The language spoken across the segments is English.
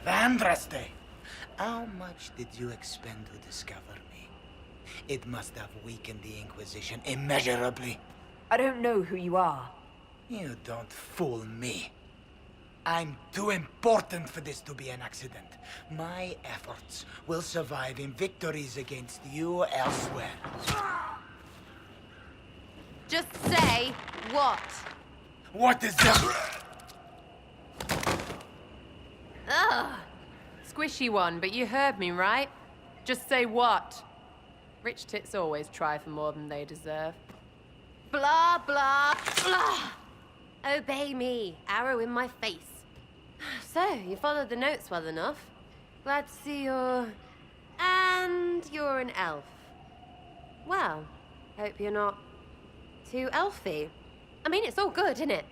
Vandraste! How much did you expend to discover me? It must have weakened the Inquisition immeasurably. I don't know who you are. You don't fool me. I'm too important for this to be an accident. My efforts will survive in victories against you elsewhere. Just say what? What is that? Ugh. Squishy one, but you heard me, right? Just say what? Rich tits always try for more than they deserve. Blah, blah, blah. Obey me. Arrow in my face. So, you followed the notes well enough. Glad to see you're... And you're an elf. Well, hope you're not too elfy. I mean, it's all good, isn't it?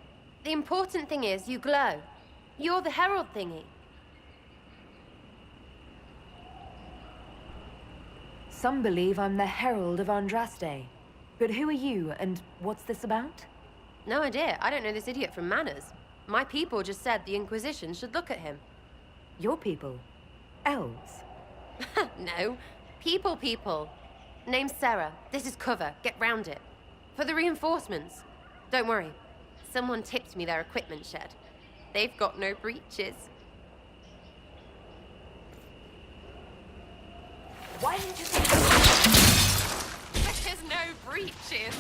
The important thing is you glow. You're the herald thingy. Some believe I'm the Herald of Andraste. But who are you, and what's this about? No idea. I don't know this idiot from Manners. My people just said the Inquisition should look at him. Your people? Elves? No. People. Name's Sarah. This is cover. Get round it. For the reinforcements. Don't worry. Someone tipped me their equipment shed. They've got no breaches. Why didn't you say... There's no breaches.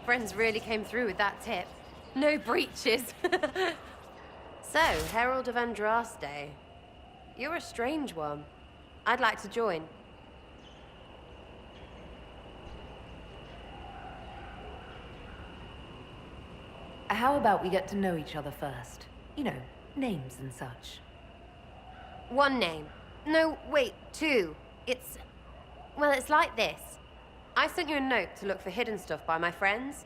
Friends really came through with that tip. No breaches. So, Herald of Andraste. You're a strange one. I'd like to join. How about we get to know each other first? You know, names and such. One name. No, wait, two. Well, it's like this. I sent you a note to look for hidden stuff by my friends.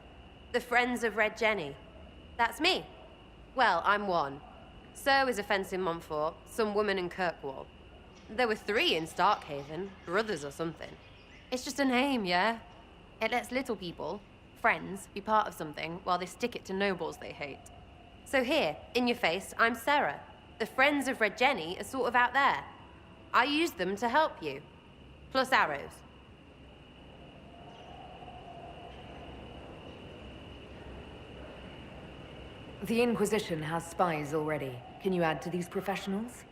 The Friends of Red Jenny. That's me. Well, I'm one. So is a fence in Montfort, some woman in Kirkwall. There were 3 in Starkhaven, brothers or something. It's just a name, yeah? It lets little people, friends, be part of something while they stick it to nobles they hate. So here, in your face, I'm Sarah. The Friends of Red Jenny are sort of out there. I use them to help you. Plus arrows. The Inquisition has spies already. Can you add to these professionals?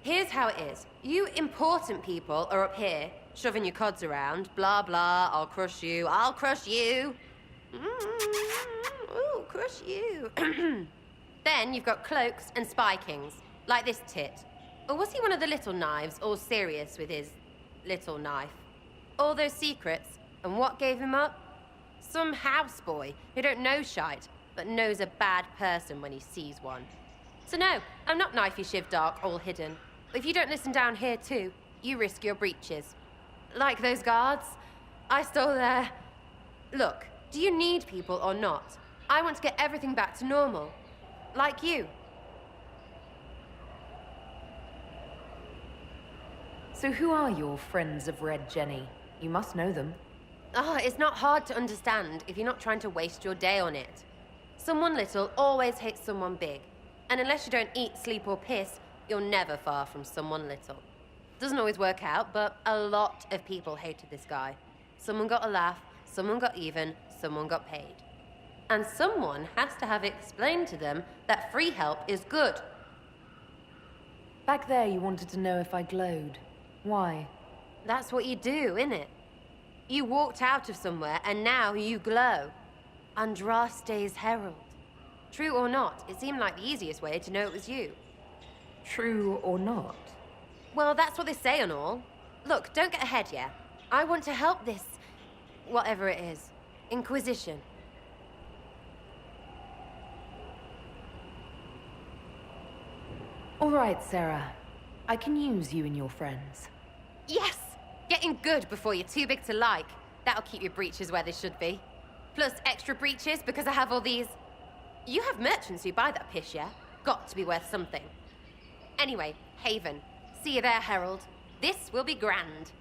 Here's how it is. You important people are up here, shoving your cods around. Blah, blah, I'll crush you. Ooh, crush you. Then you've got cloaks and spy kings, like this tit. Or was he one of the little knives, all serious with his little knife? All those secrets, and what gave him up? Some houseboy who don't know shite, but knows a bad person when he sees one. So no, I'm not knifey shiv dark, all hidden. But if you don't listen down here too, you risk your breeches. Like those guards, I stole their... Look, do you need people or not? I want to get everything back to normal. Like you. So who are your Friends of Red Jenny? You must know them. It's not hard to understand if you're not trying to waste your day on it. Someone little always hates someone big. And unless you don't eat, sleep, or piss, you're never far from someone little. Doesn't always work out, but a lot of people hated this guy. Someone got a laugh, someone got even, someone got paid. And someone has to have explained to them that free help is good. Back there you wanted to know if I glowed. Why? That's what you do, innit? You walked out of somewhere and now you glow. Andraste's herald. True or not, it seemed like the easiest way to know it was you. True or not? Well, that's what they say and all. Look, don't get ahead yet. I want to help this... whatever it is. Inquisition. All right, Sarah. I can use you and your friends. Yes! Getting good before you're too big to like. That'll keep your breeches where they should be. Plus extra breeches because I have all these... You have merchants who buy that piss, yeah? Got to be worth something. Anyway, Haven. See you there, Herald. This will be grand.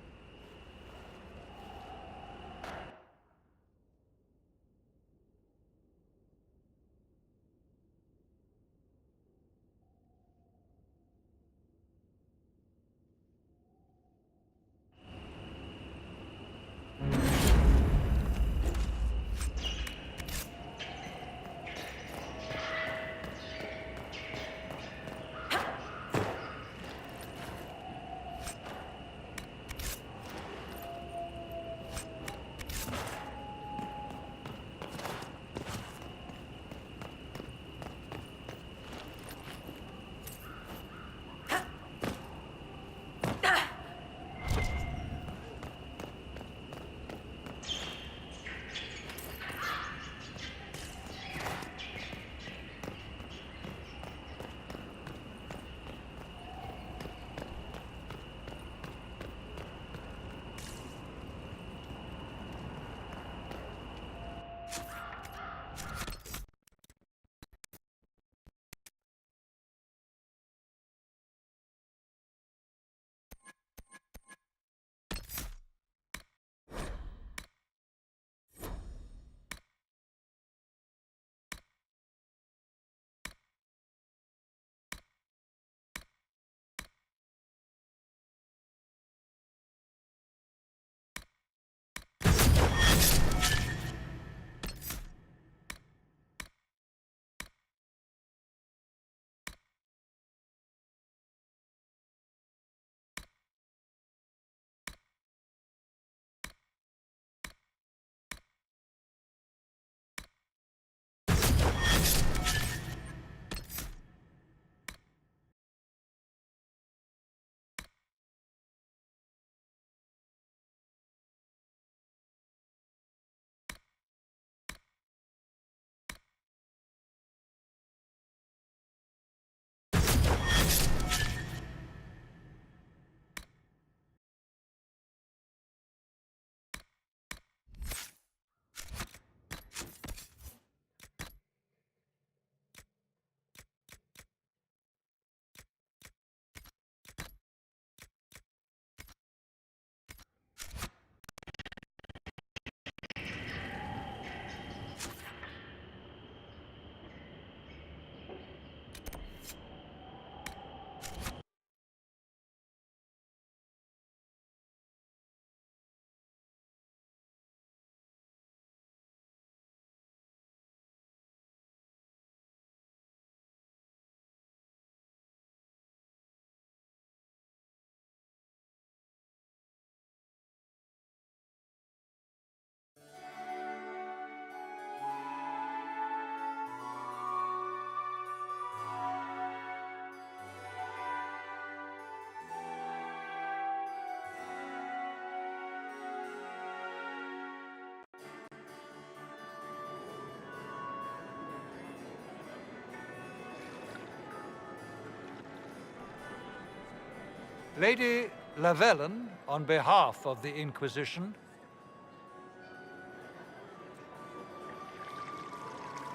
Lady Lavellen, on behalf of the Inquisition.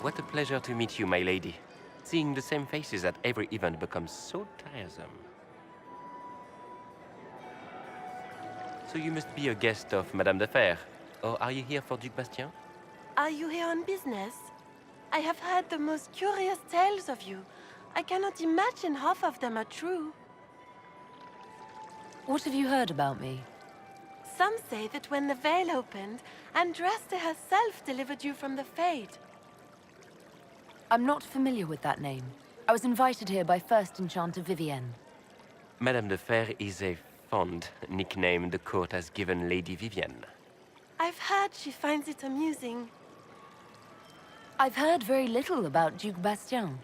What a pleasure to meet you, my lady. Seeing the same faces at every event becomes so tiresome. So you must be a guest of Madame de Fer, or are you here for Duc Bastien? Are you here on business? I have heard the most curious tales of you. I cannot imagine half of them are true. What have you heard about me? Some say that when the veil opened, Andraste herself delivered you from the Fade. I'm not familiar with that name. I was invited here by First Enchanter Vivienne. Madame de Fer is a fond nickname the court has given Lady Vivienne. I've heard she finds it amusing. I've heard very little about Duc Bastien.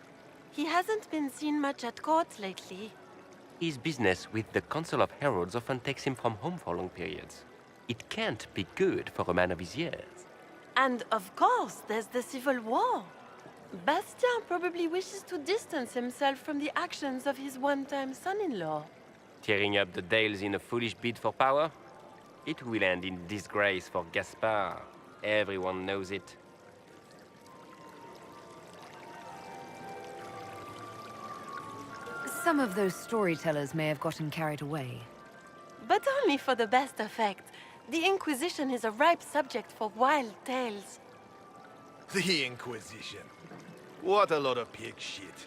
He hasn't been seen much at court lately. His business with the Council of Heralds often takes him from home for long periods. It can't be good for a man of his years. And of course, there's the Civil War. Bastien probably wishes to distance himself from the actions of his one-time son-in-law. Tearing up the Dales in a foolish bid for power? It will end in disgrace for Gaspard. Everyone knows it. Some of those storytellers may have gotten carried away. But only for the best effect. The Inquisition is a ripe subject for wild tales. The Inquisition. What a lot of pig shit.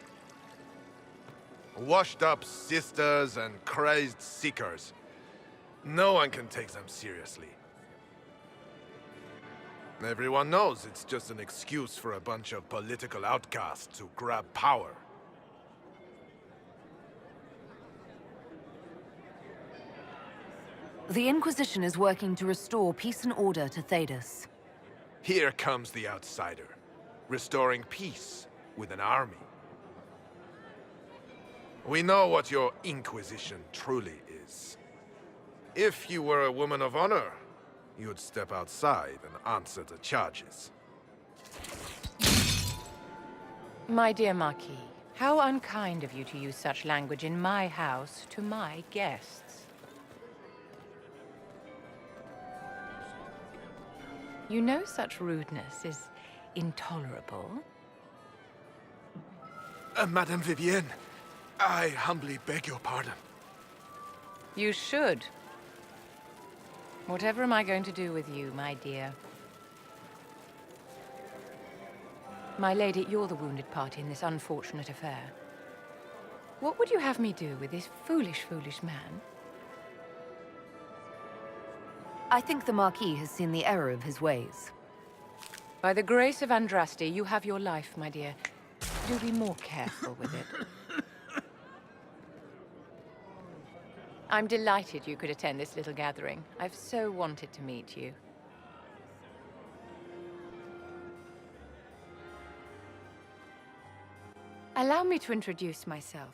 Washed up sisters and crazed seekers. No one can take them seriously. Everyone knows it's just an excuse for a bunch of political outcasts to grab power. The Inquisition is working to restore peace and order to Thedas. Here comes the outsider, restoring peace with an army. We know what your Inquisition truly is. If you were a woman of honor, you'd step outside and answer the charges. My dear Marquis, how unkind of you to use such language in my house to my guests. You know such rudeness is intolerable. Madame Vivienne, I humbly beg your pardon. You should. Whatever am I going to do with you, my dear? My lady, you're the wounded party in this unfortunate affair. What would you have me do with this foolish, foolish man? I think the Marquis has seen the error of his ways. By the grace of Andraste, you have your life, my dear. Do be more careful with it. I'm delighted you could attend this little gathering. I've so wanted to meet you. Allow me to introduce myself.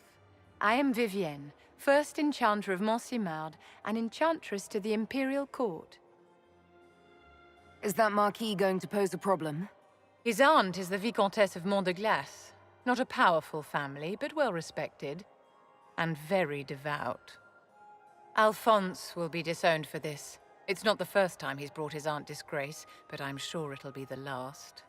I am Vivienne, first Enchanter of Montsimard and Enchantress to the Imperial Court. Is that Marquis going to pose a problem? His aunt is the Vicomtesse of Mont de Glace. Not a powerful family, but well respected. And very devout. Alphonse will be disowned for this. It's not the first time he's brought his aunt disgrace, but I'm sure it'll be the last.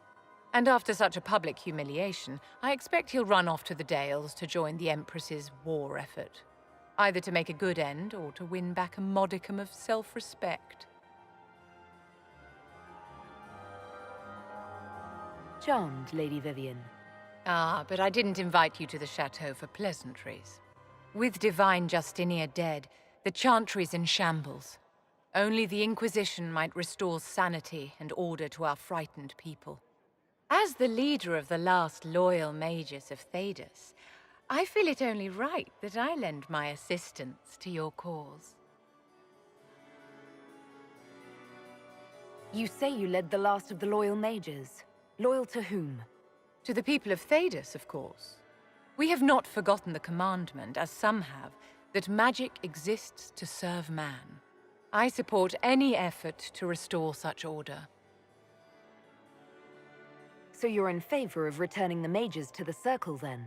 And after such a public humiliation, I expect he'll run off to the Dales to join the Empress's war effort. Either to make a good end, or to win back a modicum of self-respect. Charmed, Lady Vivienne. Ah, but I didn't invite you to the chateau for pleasantries. With Divine Justinia dead, the Chantry's in shambles. Only the Inquisition might restore sanity and order to our frightened people. As the leader of the last loyal mages of Thedas, I feel it only right that I lend my assistance to your cause. You say you led the last of the loyal mages. Loyal to whom? To the people of Thedas, of course. We have not forgotten the commandment, as some have, that magic exists to serve man. I support any effort to restore such order. So you're in favor of returning the mages to the Circle, then?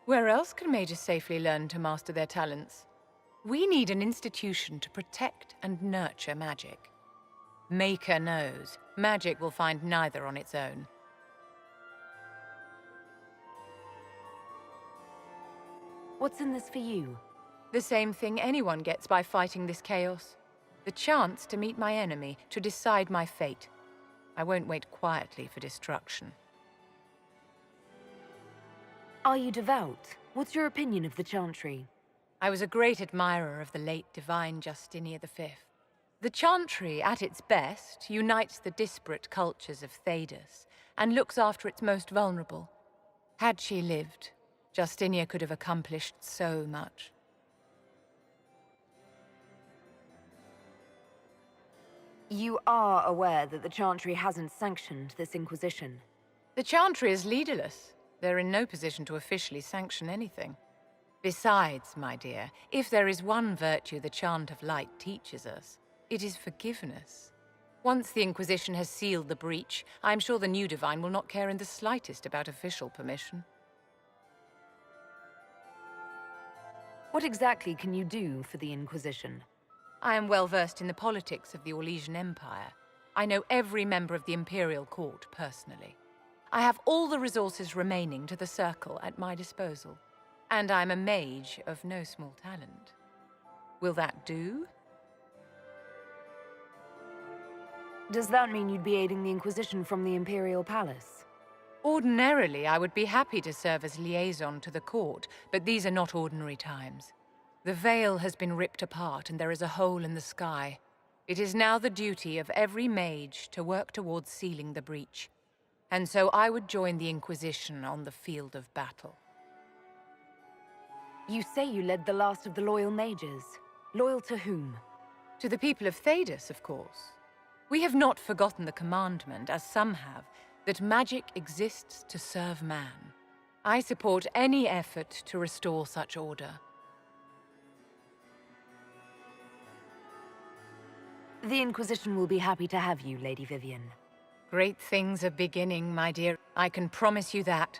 Where else can mages safely learn to master their talents? We need an institution to protect and nurture magic. Maker knows, magic will find neither on its own. What's in this for you? The same thing anyone gets by fighting this chaos. The chance to meet my enemy, to decide my fate. I won't wait quietly for destruction. Are you devout? What's your opinion of the Chantry? I was a great admirer of the late Divine Justinia V. The Chantry, at its best, unites the disparate cultures of Thedas and looks after its most vulnerable. Had she lived, Justinia could have accomplished so much. You are aware that the Chantry hasn't sanctioned this Inquisition. The Chantry is leaderless. They're in no position to officially sanction anything. Besides, my dear, if there is one virtue the Chant of Light teaches us, it is forgiveness. Once the Inquisition has sealed the breach, I'm sure the new Divine will not care in the slightest about official permission. What exactly can you do for the Inquisition? I am well versed in the politics of the Orlesian Empire. I know every member of the Imperial Court personally. I have all the resources remaining to the Circle at my disposal. And I'm a mage of no small talent. Will that do? Does that mean you'd be aiding the Inquisition from the Imperial Palace? Ordinarily, I would be happy to serve as liaison to the court, but these are not ordinary times. The veil has been ripped apart and there is a hole in the sky. It is now the duty of every mage to work towards sealing the breach. And so I would join the Inquisition on the field of battle. You say you led the last of the loyal mages. Loyal to whom? To the people of Thedas, of course. We have not forgotten the commandment, as some have, that magic exists to serve man. I support any effort to restore such order. The Inquisition will be happy to have you, Lady Vivian. Great things are beginning, my dear. I can promise you that.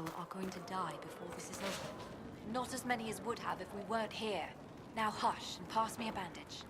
people are going to die before this is over. Not as many as would have if we weren't here. Now hush and pass me a bandage.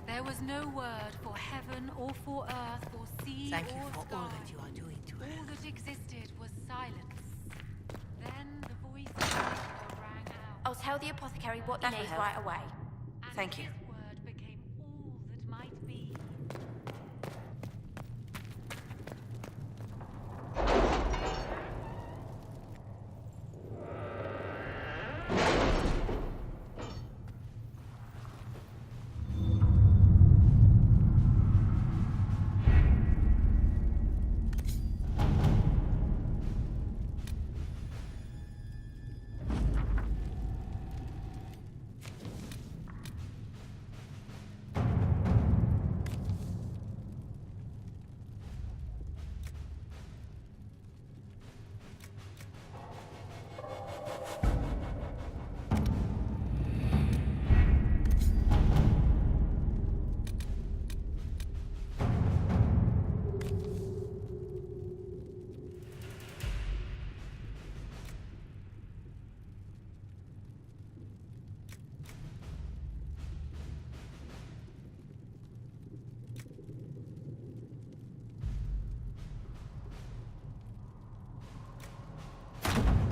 There was no word for heaven or for earth or sea Thank you or for sky. all that you are doing to All us. that existed was silence. Then the voice of Nature rang out. I'll tell the apothecary what you That'll need help. right away. And Thank you. his word became all that might be.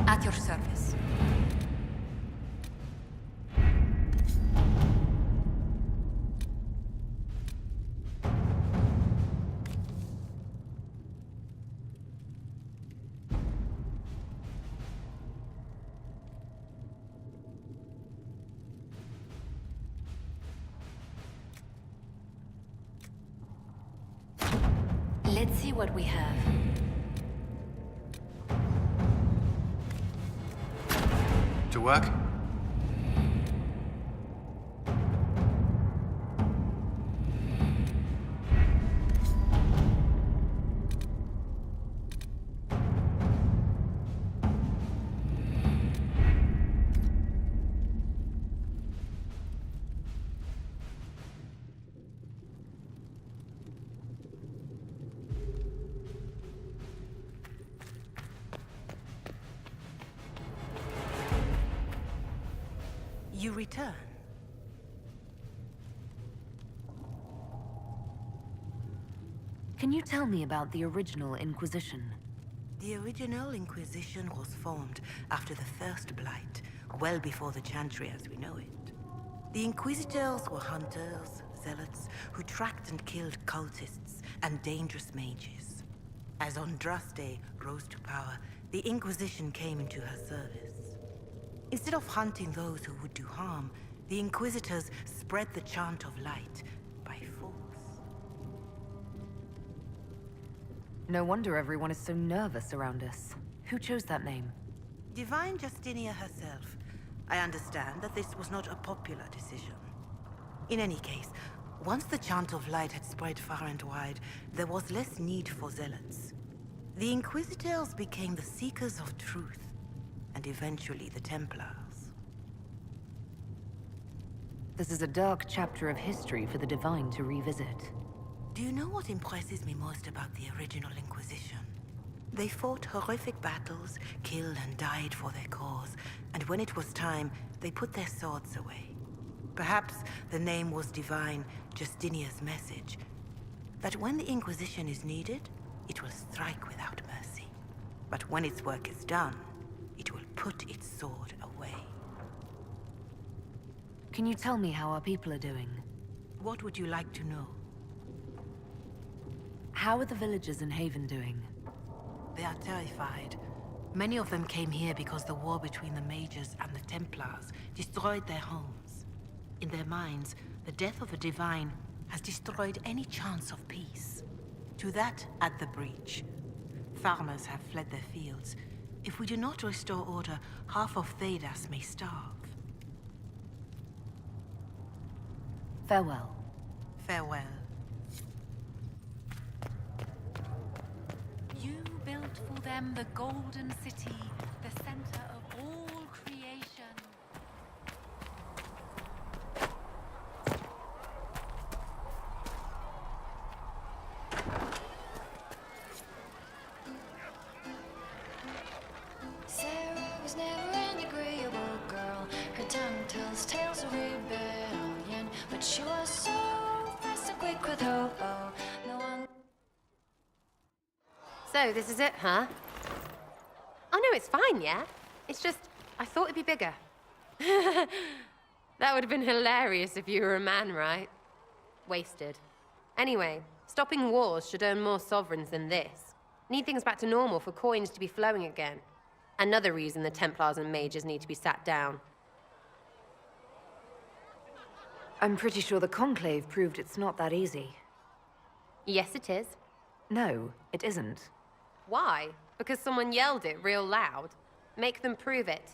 At your service. Let's see what we have. To work? You return. Can you tell me about the original Inquisition? The original Inquisition was formed after the First Blight, well before the Chantry as we know it. The Inquisitors were hunters, zealots, who tracked and killed cultists and dangerous mages. As Andraste rose to power, the Inquisition came into her service. Instead of hunting those who would do harm, the Inquisitors spread the chant of light by force. No wonder everyone is so nervous around us. Who chose that name? Divine Justinia herself. I understand that this was not a popular decision. In any case, once the chant of light had spread far and wide, there was less need for zealots. The Inquisitors became the seekers of truth, and eventually the Templars. This is a dark chapter of history for the Divine to revisit. Do you know what impresses me most about the original Inquisition? They fought horrific battles, killed and died for their cause, and when it was time, they put their swords away. Perhaps the name was Divine Justinia's message, That when the Inquisition is needed, it will strike without mercy. But when its work is done, it will put its sword away. Can you tell me how our people are doing? What would you like to know? How are the villagers in Haven doing? They are terrified. Many of them came here because the war between the Mages and the Templars destroyed their homes. In their minds, the death of a divine has destroyed any chance of peace. To that, add the breach. Farmers have fled their fields. If we do not restore order, half of Thedas may starve. Farewell. Farewell. You built for them the Golden City, the center of all creation. Sarah was never an agreeable girl. Her tongue tells tales of rebellion, but she was so fast and quick with her bow. No one. So, this is it, huh? Oh no, it's fine, yeah? It's just, I thought it'd be bigger. That would have been hilarious if you were a man, right? Wasted. Anyway, stopping wars should earn more sovereigns than this. Need things back to normal for coins to be flowing again. Another reason the Templars and Mages need to be sat down. I'm pretty sure the Conclave proved it's not that easy. Yes, it is. No, it isn't. Why? Because someone yelled it real loud? Make them prove it.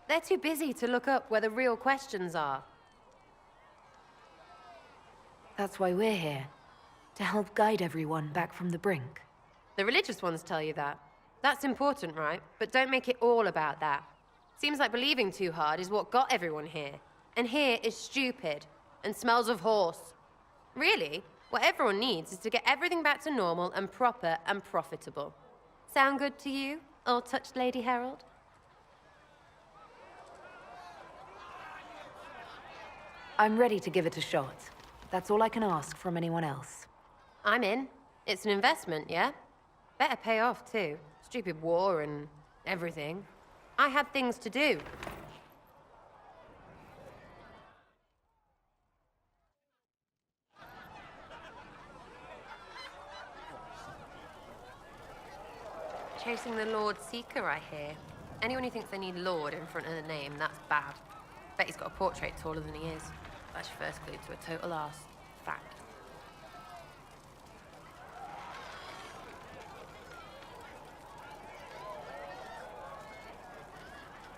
They're too busy to look up where the real questions are. That's why we're here. To help guide everyone back from the brink. The religious ones tell you that. That's important, right? But don't make it all about that. Seems like believing too hard is what got everyone here. And here is stupid and smells of horse. Really, what everyone needs is to get everything back to normal and proper and profitable. Sound good to you, all-touched Lady Herald? I'm ready to give it a shot. That's all I can ask from anyone else. I'm in. It's an investment, yeah? Better pay off, too. Stupid war and everything. I had things to do. Chasing the Lord Seeker, I hear. Anyone who thinks they need Lord in front of the name, that's bad. Bet he's got a portrait taller than he is. That's your first clue to a total arse. Fact.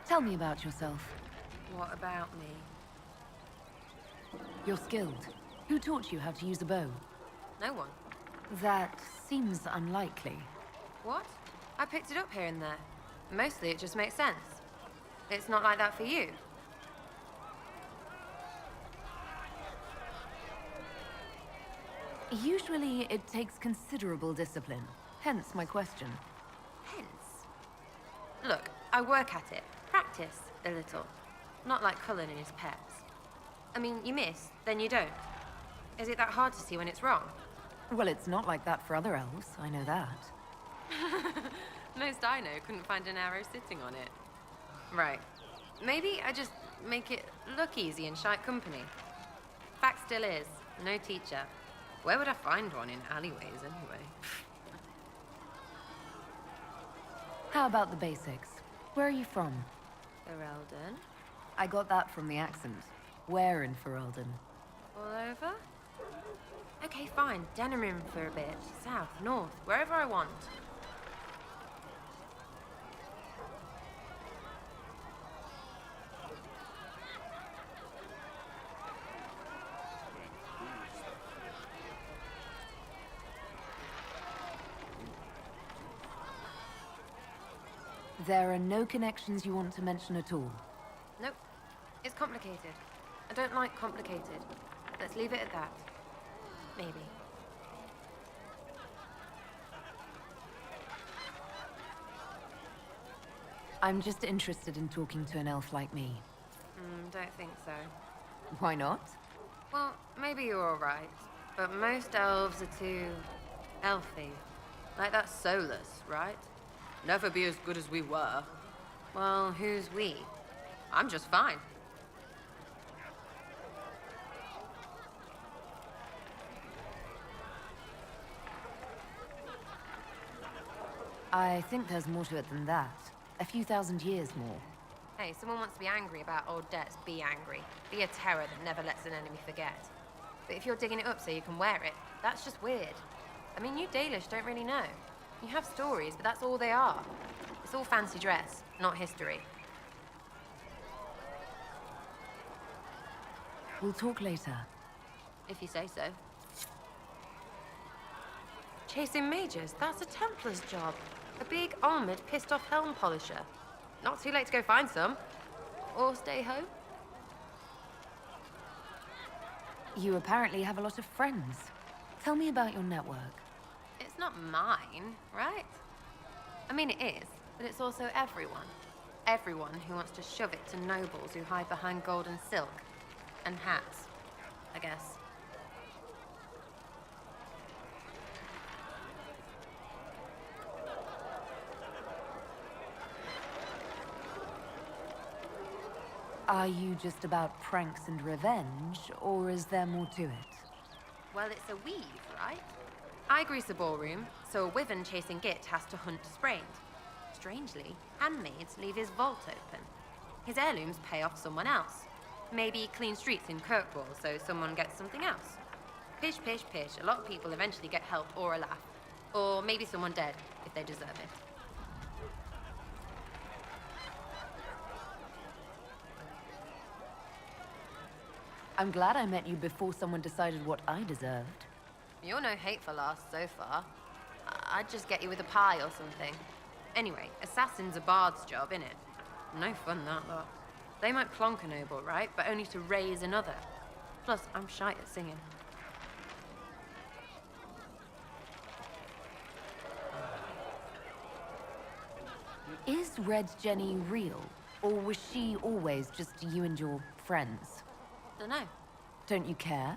Tell me about yourself. What about me? You're skilled. Who taught you how to use a bow? No one. That seems unlikely. What? I picked it up here and there. Mostly it just makes sense. It's not like that for you. Usually it takes considerable discipline. Hence my question. Hence? Look, I work at it. Practice a little. Not like Cullen and his pets. I mean, you miss, then you don't. Is it that hard to see when it's wrong? Well, it's not like that for other elves, I know that. Most I know couldn't find an arrow sitting on it. Right. Maybe I just make it look easy in shite company. Fact still is, no teacher. Where would I find one in alleyways, anyway? How about the basics? Where are you from? Ferelden? I got that from the accent. Where in Ferelden? All over? Okay, fine. Denerim for a bit. South, north, wherever I want. There are no connections you want to mention at all? Nope. It's complicated. I don't like complicated. Let's leave it at that. Maybe. I'm just interested in talking to an elf like me. Don't think so. Why not? Well, maybe you're all right. But most elves are too elfy. Like that Solus, right? Never be as good as we were. Well, who's we? I'm just fine. I think there's more to it than that. A few thousand years more. Hey, someone wants to be angry about old debts, be angry. Be a terror that never lets an enemy forget. But if you're digging it up so you can wear it, that's just weird. I mean, you Dalish don't really know. You have stories, but that's all they are. It's all fancy dress, not history. We'll talk later. If you say so. Chasing mages, that's a Templar's job. A big, armored, pissed-off helm polisher. Not too late to go find some. Or stay home. You apparently have a lot of friends. Tell me about your network. It's not mine, right? I mean, it is, but it's also everyone. Everyone who wants to shove it to nobles who hide behind gold and silk. And hats, I guess. Are you just about pranks and revenge, or is there more to it? Well, it's a weave, right? I grease a ballroom, so a wyvern chasing Git has to hunt sprained. Strangely, handmaids leave his vault open. His heirlooms pay off someone else. Maybe clean streets in Kirkwall, so someone gets something else. Pish, pish, pish. A lot of people eventually get help or a laugh. Or maybe someone dead, if they deserve it. I'm glad I met you before someone decided what I deserved. You're no hateful ass so far. I'd just get you with a pie or something. Anyway, assassin's a bard's job, innit? No fun, that lot. They might plonk a noble, right? But only to raise another. Plus, I'm shite at singing. Is Red Jenny real? Or was she always just you and your friends? Dunno. Don't you care?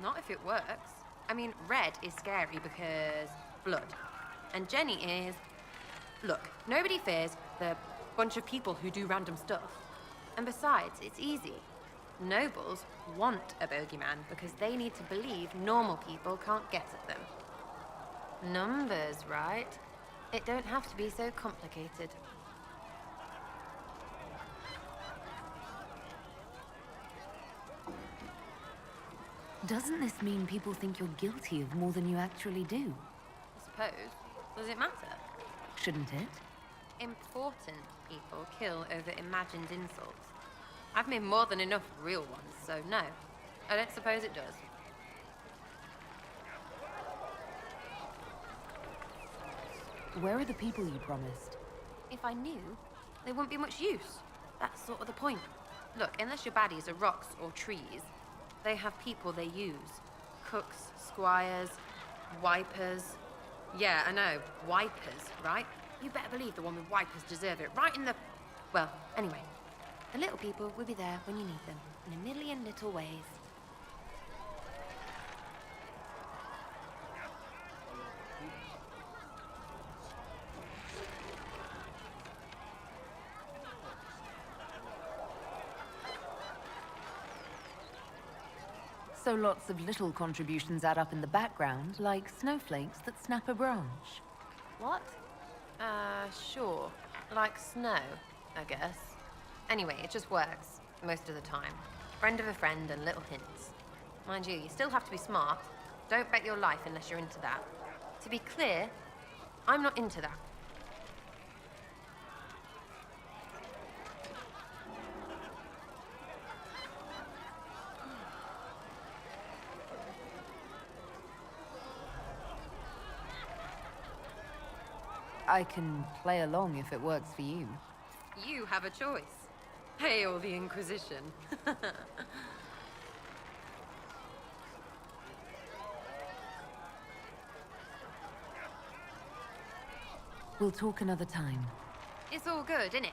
Not if it works. I mean, Red is scary because blood. And Jenny is... Look, nobody fears the bunch of people who do random stuff. And besides, it's easy. Nobles want a bogeyman because they need to believe normal people can't get at them. Numbers, right? It don't have to be so complicated. Doesn't this mean people think you're guilty of more than you actually do? I suppose. Does it matter? Shouldn't it? Important people kill over imagined insults. I've made more than enough real ones, so no. I don't suppose it does. Where are the people you promised? If I knew, they wouldn't be much use. That's sort of the point. Look, unless your baddies are rocks or trees, they have people they use. Cooks, squires, wipers. Yeah, I know, wipers, right? You better believe the one with wipers deserve it, right in the... Well, anyway. The little people will be there when you need them, in a million little ways. So lots of little contributions add up in the background, like snowflakes that snap a branch. What? Sure. Like snow, I guess. Anyway, it just works, most of the time. Friend of a friend and little hints. Mind you, you still have to be smart. Don't bet your life unless you're into that. To be clear, I'm not into that. I can play along if it works for you. You have a choice. Hail the Inquisition. We'll talk another time. It's all good, innit?